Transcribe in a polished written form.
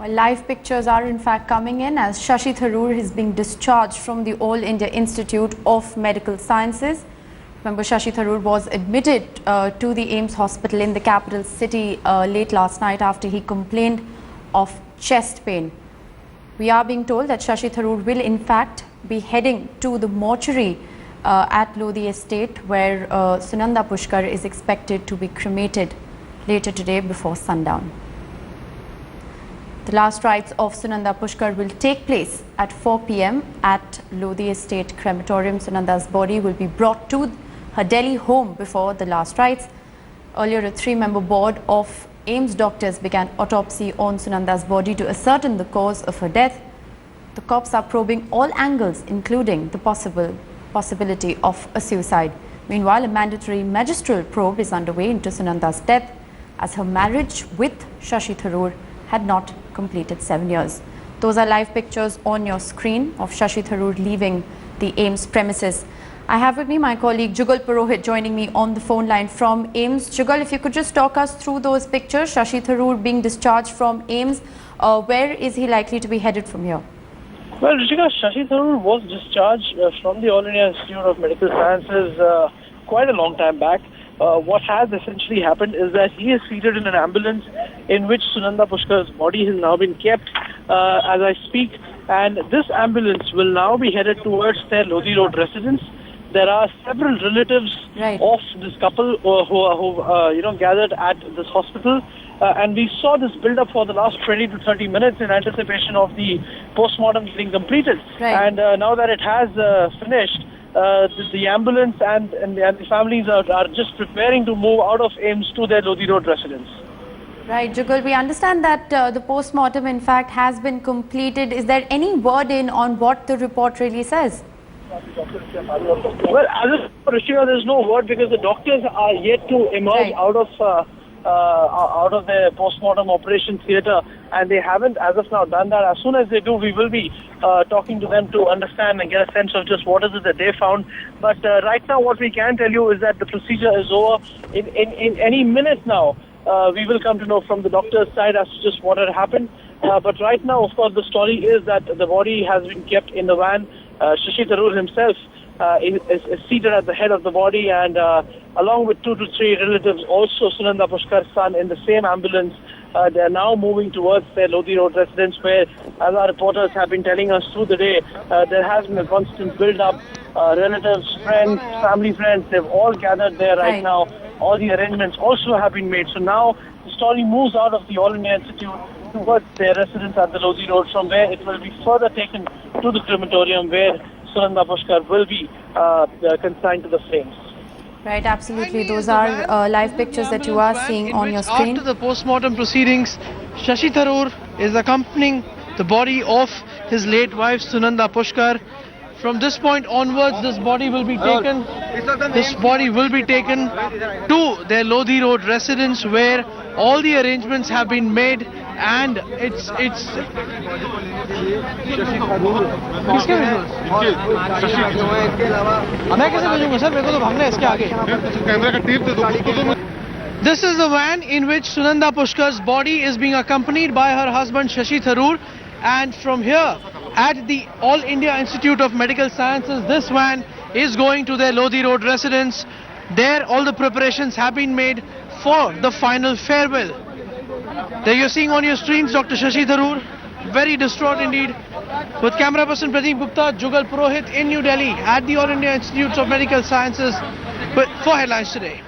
Well, live pictures are in fact coming in as Shashi Tharoor is being discharged from the All India Institute of Medical Sciences. Remember, Shashi Tharoor was admitted to the AIIMS hospital in the capital city late last night after he complained of chest pain. We are being told that Shashi Tharoor will in fact be heading to the mortuary at Lodhi Estate, where Sunanda Pushkar is expected to be cremated later today before sundown. The last rites of Sunanda Pushkar will take place at 4 p.m. at Lodhi Estate Crematorium. Sunanda's body will be brought to her Delhi home before the last rites. Earlier, a 3-member board of AIIMS doctors began autopsy on Sunanda's body to ascertain the cause of her death. The cops are probing all angles, including the possibility of a suicide. Meanwhile, a mandatory magistral probe is underway into Sunanda's death, as her marriage with Shashi Tharoor had not completed 7 years. Those are live pictures on your screen of Shashi Tharoor leaving the AIIMS premises. I have with me my colleague Jugal Purohit joining me on the phone line from AIIMS. Jugal, if you could just talk us through those pictures. Shashi Tharoor being discharged from AIIMS. Where is he likely to be headed from here? Well, Rishika, Shashi Tharoor was discharged from the All India Institute of Medical Sciences quite a long time back. What has essentially happened is that he is seated in an ambulance in which Sunanda Pushkar's body has now been kept as I speak, and this ambulance will now be headed towards their Lodhi Road residence. There are several relatives of this couple who gathered at this hospital, and we saw this build up for the last 20 to 30 minutes in anticipation of the postmortem getting completed. And now that it has finished, the ambulance and the families are just preparing to move out of AIIMS to their Lodhi Road residence. Right, Jugal, we understand that the post-mortem in fact has been completed. Is there any word in on what the report really says? Well, as of Rishika, there's no word because the doctors are yet to emerge out of the post-mortem operation theatre, and they haven't as of now done that. As soon as they do, we will be talking to them to understand and get a sense of just what is it that they found. But right now, what we can tell you is that the procedure is over. In any minute now, we will come to know from the doctor's side as to just what had happened. But right now, of course, the story is that the body has been kept in the van. Shashi Tharoor himself is seated at the head of the body, and along with 2 to 3 relatives, also Sunanda Pushkar's son, in the same ambulance. They are now moving towards their Lodhi Road residence, where, as our reporters have been telling us through the day, there has been a constant build-up. Relatives, friends, family friends, they've all gathered there right now. All the arrangements also have been made. So now the story moves out of the All India Institute towards their residence at the Lodhi Road, from where it will be further taken to the crematorium, where Sunanda Pushkar will be consigned to the flames. Right, absolutely. Those are live pictures that you are seeing on your screen. After the post-mortem proceedings, Shashi Tharoor is accompanying the body of his late wife Sunanda Pushkar. From this point onwards, this body will be taken. This body will be taken to their Lodhi Road residence, where all the arrangements have been made, and it's This is the van in which Sunanda Pushkar's body is being accompanied by her husband Shashi Tharoor, and from here at the All India Institute of Medical Sciences, this van is going to their Lodhi Road residence. There all the preparations have been made for the final farewell. There you're seeing on your screens Dr. Shashi Tharoor, very distraught indeed. With camera person Pradeep Gupta, Jugal Purohit in New Delhi at the All India Institute of Medical Sciences for Headlines Today.